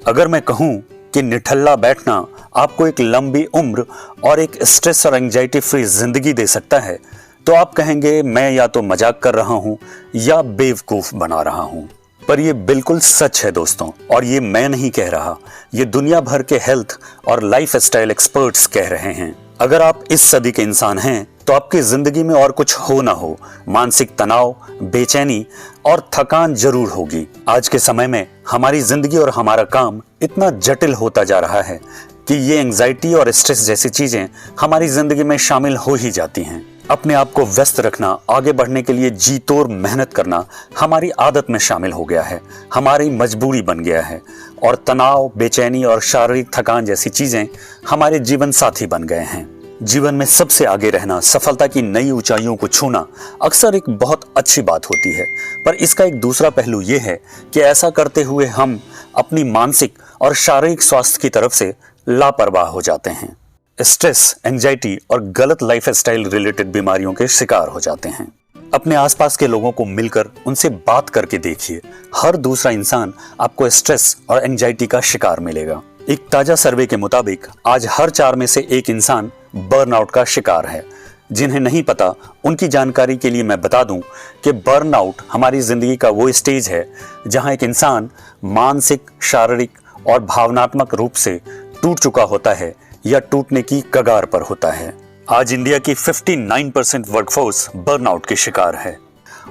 अगर मैं कहूं कि निठल्ला बैठना आपको एक लंबी उम्र और एक स्ट्रेस और एंजाइटी फ्री जिंदगी दे सकता है, तो आप कहेंगे मैं या तो मजाक कर रहा हूं या बेवकूफ बना रहा हूं। पर यह बिल्कुल सच है दोस्तों, और ये मैं नहीं कह रहा, ये दुनिया भर के हेल्थ और लाइफ स्टाइल एक्सपर्ट्स कह रहे हैं। अगर आप इस सदी के इंसान हैं तो आपकी जिंदगी में और कुछ हो ना हो, मानसिक तनाव, बेचैनी और थकान जरूर होगी। आज के समय में हमारी जिंदगी और हमारा काम इतना जटिल होता जा रहा है कि ये एंजाइटी और स्ट्रेस जैसी चीजें हमारी जिंदगी में शामिल हो ही जाती हैं। अपने आप को व्यस्त रखना, आगे बढ़ने के लिए जी तोड़ मेहनत करना हमारी आदत में शामिल हो गया है, हमारी मजबूरी बन गया है, और तनाव, बेचैनी और शारीरिक थकान जैसी चीजें हमारे जीवन साथी बन गए हैं। जीवन में सबसे आगे रहना, सफलता की नई ऊंचाइयों को छूना अक्सर एक बहुत अच्छी बात होती है, पर इसका एक दूसरा पहलू यह है कि ऐसा करते हुए हम अपनी मानसिक और शारीरिक स्वास्थ्य की तरफ से लापरवाह हो जाते हैं। स्ट्रेस, एंजाइटी और गलत लाइफस्टाइल रिलेटेड बीमारियों के शिकार हो जाते हैं। अपने आसपास के लोगों को मिलकर उनसे बात करके देखिए, हर दूसरा इंसान आपको स्ट्रेस और एंजाइटी का शिकार मिलेगा। एक ताजा सर्वे के मुताबिक आज हर 4 में से 1 इंसान बर्नआउट का शिकार है। जिन्हें नहीं पता, उनकी जानकारी के लिए मैं बता दूं कि बर्नआउट हमारी जिंदगी का वो स्टेज है जहां एक इंसान मानसिक, शारीरिक और भावनात्मक रूप से टूट चुका होता है या टूटने की कगार पर होता है। आज इंडिया की 59% वर्कफोर्स बर्नआउट के शिकार है,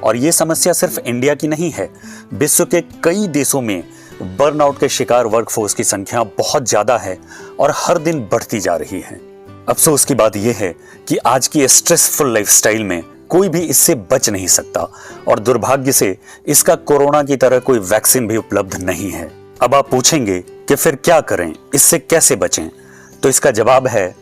और ये समस्या सिर्फ इंडिया की नहीं है। विश्व के कई देशों में बर्नआउट के शिकार वर्कफोर्स की संख्या बहुत ज्यादा है और हर दिन बढ़ती जा रही है। अफसोस की बात यह है कि आज की स्ट्रेसफुल लाइफस्टाइल में कोई भी इससे बच नहीं सकता, और दुर्भाग्य से इसका कोरोना की तरह कोई वैक्सीन भी उपलब्ध नहीं है। अब आप पूछेंगे कि फिर क्या करें, इससे कैसे बचें? तो इसका जवाब है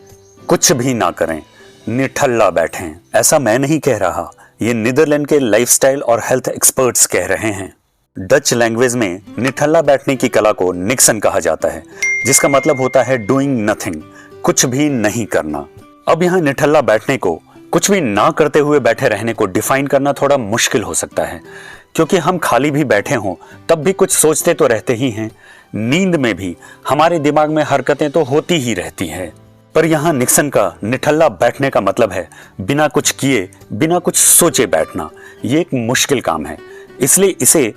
कुछ भी ना करें, निठल्ला बैठें। ऐसा मैं नहीं कह रहा, ये नीदरलैंड के लाइफस्टाइल और हेल्थ एक्सपर्ट्स कह रहे हैं। डच लैंग्वेज में निठल्ला बैठने की कला को निक्सन कहा जाता है, जिसका मतलब होता है डूइंग नथिंग, कुछ भी नहीं करना। अब यहाँ निठल्ला बैठने को कुछ भी ना करते हुए बैठे रहने को डिफाइन करना थोड़ा मुश्किल हो सकता है, क्योंकि हम खाली भी बैठे हों तब भी कुछ सोचते तो रहते ही हैं। नींद में भी हमारे दिमाग में हरकतें तो होती ही रहती हैं। पर यहाँ निक्सन का निठल्ला बैठने का मतलब है बिना कुछ किए, बिना कुछ सोचे बैठना। ये एक मुश्किल काम है, इसलिए इसे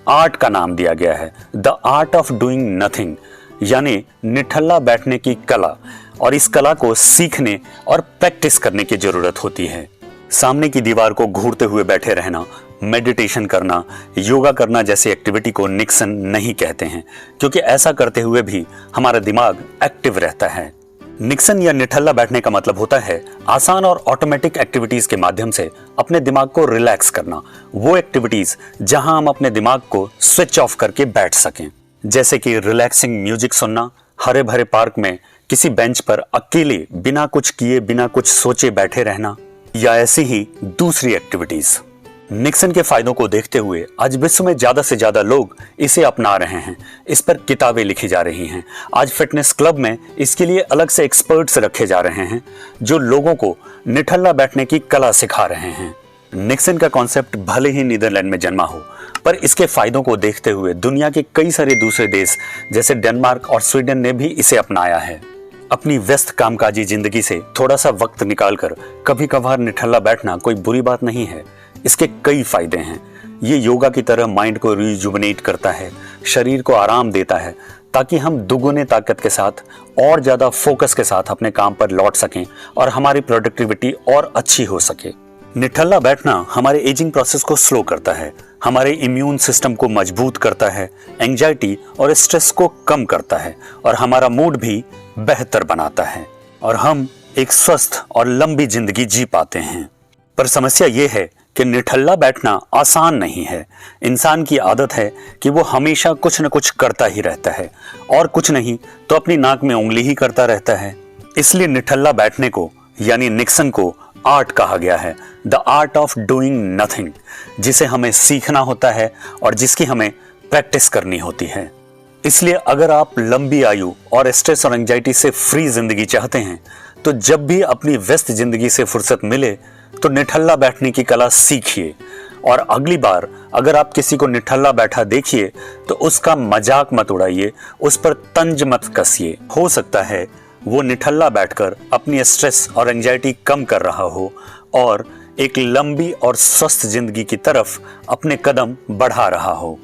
आर्ट का नाम दिया गया है, the art of doing nothing, यानी निठल्ला बैठने की कला। और इस कला को सीखने और प्रैक्टिस करने की जरूरत होती है। सामने की दीवार को घूरते हुए बैठे रहना, मेडिटेशन करना, योगा करना जैसी एक्टिविटी को निक्सन नहीं कहते हैं, क्योंकि ऐसा करते हुए भी हमारा दिमाग एक्टिव रहता है। निक्सन या निठल्ला बैठने का मतलब होता है आसान और ऑटोमेटिक एक्टिविटीज के माध्यम से अपने दिमाग को रिलैक्स करना। वो एक्टिविटीज जहां हम अपने दिमाग को स्विच ऑफ करके बैठ सकें, जैसे कि रिलैक्सिंग म्यूजिक सुनना, हरे भरे पार्क में किसी बेंच पर अकेले बिना कुछ किए, बिना कुछ सोचे बैठे रहना, या ऐसी ही दूसरी एक्टिविटीज। निक्सन के फायदों को देखते हुए आज विश्व में ज्यादा से ज्यादा लोग इसे अपना रहे हैं। इस पर किताबें लिखी जा रही हैं। आज फिटनेस क्लब में इसके लिए अलग से एक्सपर्ट्स रखे जा रहे हैं जो लोगों को निठल्ला बैठने की कला सिखा रहे हैं। निक्सन का कॉन्सेप्ट भले ही नीदरलैंड में जन्मा हो, पर इसके फायदों को देखते हुए दुनिया के कई सारे दूसरे देश जैसे डेनमार्क और स्वीडन ने भी इसे अपनाया है। अपनी व्यस्त कामकाजी जिंदगी से थोड़ा सा वक्त निकालकर कभी कभार निठल्ला बैठना कोई बुरी बात नहीं है। इसके कई फायदे हैं। ये योगा की तरह माइंड को रिजुवनेट करता है, शरीर को आराम देता है, ताकि हम दुगुने ताकत के साथ और ज्यादा फोकस के साथ अपने काम पर लौट सकें और हमारी प्रोडक्टिविटी और अच्छी हो सके। निठल्ला बैठना हमारे एजिंग प्रोसेस को स्लो करता है, हमारे इम्यून सिस्टम को मजबूत करता है, एंजाइटी और स्ट्रेस को कम करता है, और हमारा मूड भी बेहतर बनाता है, और हम एक स्वस्थ और लंबी जिंदगी जी पाते हैं। पर समस्या ये है कि निठल्ला बैठना आसान नहीं है। इंसान की आदत है कि वो हमेशा कुछ न कुछ करता ही रहता है, और कुछ नहीं तो अपनी नाक में उंगली ही करता रहता है। इसलिए निठल्ला बैठने को यानी निक्सन को आर्ट कहा गया है, the art of doing nothing, जिसे हमें सीखना होता है और जिसकी हमें प्रैक्टिस करनी होती है। इसलिए अगर आप लंबी आयु और स्ट्रेस और एंजाइटी से फ्री जिंदगी चाहते हैं, तो जब भी अपनी व्यस्त जिंदगी से फुर्सत मिले तो निठल्ला बैठने की कला सीखिए और अगली बार अगर आप किसी को निठल्ला बैठा देखिए तो उसका मजाक मत उड़ाइए, उस पर तंज मत कसिए। हो सकता है वो निठल्ला बैठकर अपनी स्ट्रेस और एंजाइटी कम कर रहा हो और एक लंबी और स्वस्थ जिंदगी की तरफ अपने कदम बढ़ा रहा हो।